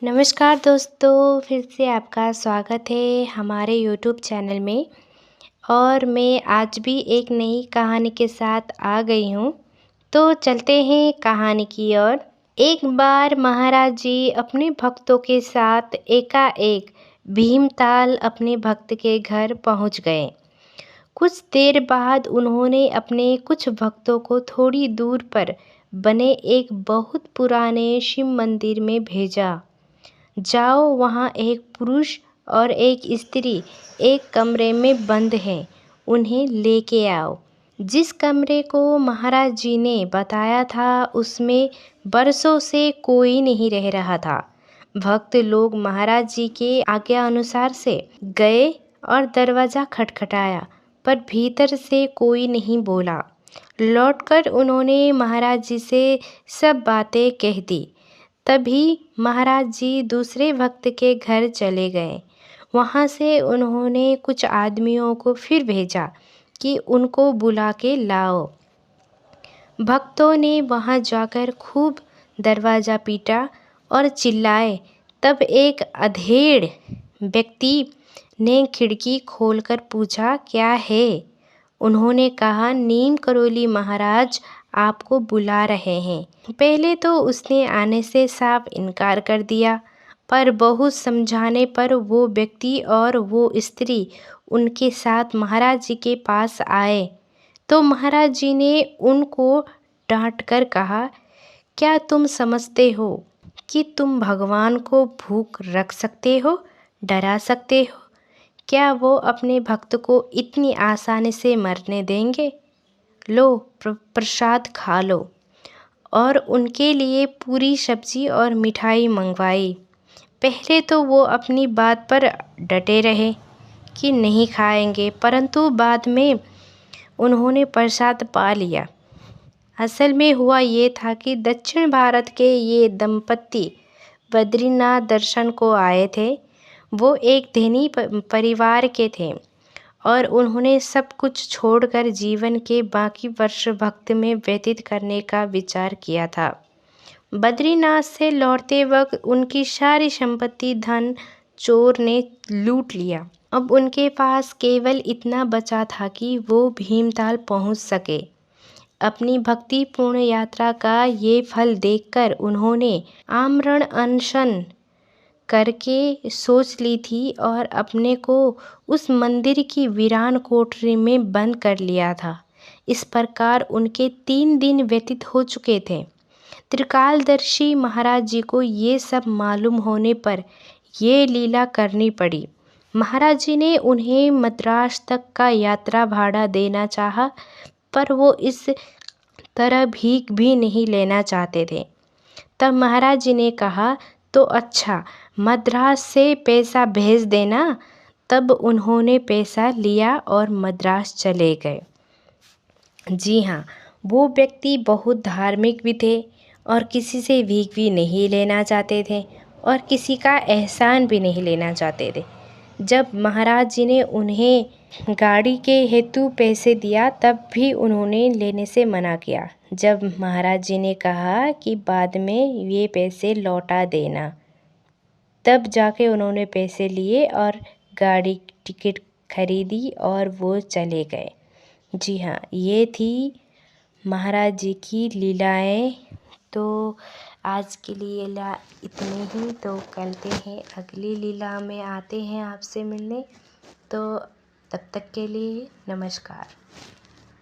नमस्कार दोस्तों, फिर से आपका स्वागत है हमारे यूट्यूब चैनल में। और मैं आज भी एक नई कहानी के साथ आ गई हूँ। तो चलते हैं कहानी की ओर। एक बार महाराज जी अपने भक्तों के साथ एकाएक भीमताल अपने भक्त के घर पहुँच गए। कुछ देर बाद उन्होंने अपने कुछ भक्तों को थोड़ी दूर पर बने एक बहुत पुराने शिव मंदिर में भेजा। जाओ, वहाँ एक पुरुष और एक स्त्री एक कमरे में बंद हैं, उन्हें लेके आओ। जिस कमरे को महाराज जी ने बताया था उसमें बरसों से कोई नहीं रह रहा था। भक्त लोग महाराज जी के आज्ञा अनुसार से गए और दरवाज़ा खटखटाया, पर भीतर से कोई नहीं बोला। लौटकर उन्होंने महाराज जी से सब बातें कह दी। तभी महाराज जी दूसरे भक्त के घर चले गए। वहाँ से उन्होंने कुछ आदमियों को फिर भेजा कि उनको बुला के लाओ। भक्तों ने वहाँ जाकर खूब दरवाज़ा पीटा और चिल्लाए। तब एक अधेड़ व्यक्ति ने खिड़की खोलकर पूछा, क्या है? उन्होंने कहा, नीम करोली महाराज आपको बुला रहे हैं। पहले तो उसने आने से साफ इनकार कर दिया, पर बहुत समझाने पर वो व्यक्ति और वो स्त्री उनके साथ महाराज जी के पास आए। तो महाराज जी ने उनको डांट कर कहा, क्या तुम समझते हो कि तुम भगवान को भूख रख सकते हो, डरा सकते हो? क्या वो अपने भक्त को इतनी आसानी से मरने देंगे? लो, प्रसाद खा लो। और उनके लिए पूरी सब्जी और मिठाई मंगवाई। पहले तो वो अपनी बात पर डटे रहे कि नहीं खाएंगे, परंतु बाद में उन्होंने प्रसाद पा लिया। असल में हुआ ये था कि दक्षिण भारत के ये दंपत्ति बद्रीनाथ दर्शन को आए थे। वो एक धनी परिवार के थे और उन्होंने सब कुछ छोड़कर जीवन के बाकी वर्ष भक्त में व्यतीत करने का विचार किया था। बद्रीनाथ से लौटते वक्त उनकी सारी संपत्ति धन चोर ने लूट लिया। अब उनके पास केवल इतना बचा था कि वो भीमताल पहुंच सके। अपनी भक्तिपूर्ण यात्रा का ये फल देखकर उन्होंने आमरण अनशन करके सोच ली थी और अपने को उस मंदिर की वीरान कोठरी में बंद कर लिया था। इस प्रकार उनके 3 दिन व्यतीत हो चुके थे। त्रिकालदर्शी महाराज जी को ये सब मालूम होने पर ये लीला करनी पड़ी। महाराज जी ने उन्हें मद्रास तक का यात्रा भाड़ा देना चाहा, पर वो इस तरह भीख भी नहीं लेना चाहते थे। तब महाराज जी ने कहा, तो अच्छा, मद्रास से पैसा भेज देना। तब उन्होंने पैसा लिया और मद्रास चले गए। जी हाँ, वो व्यक्ति बहुत धार्मिक भी थे और किसी से भीख भी नहीं लेना चाहते थे और किसी का एहसान भी नहीं लेना चाहते थे। जब महाराज जी ने उन्हें गाड़ी के हेतु पैसे दिया तब भी उन्होंने लेने से मना किया। जब महाराज जी ने कहा कि बाद में ये पैसे लौटा देना, तब जाके उन्होंने पैसे लिए और गाड़ी की टिकट खरीदी और वो चले गए। जी हाँ, ये थी महाराज जी की लीलाएं। तो आज के लिए इतनी ही। तो चलते हैं अगली लीला में, आते हैं आपसे मिलने। तो तब तक के लिए नमस्कार।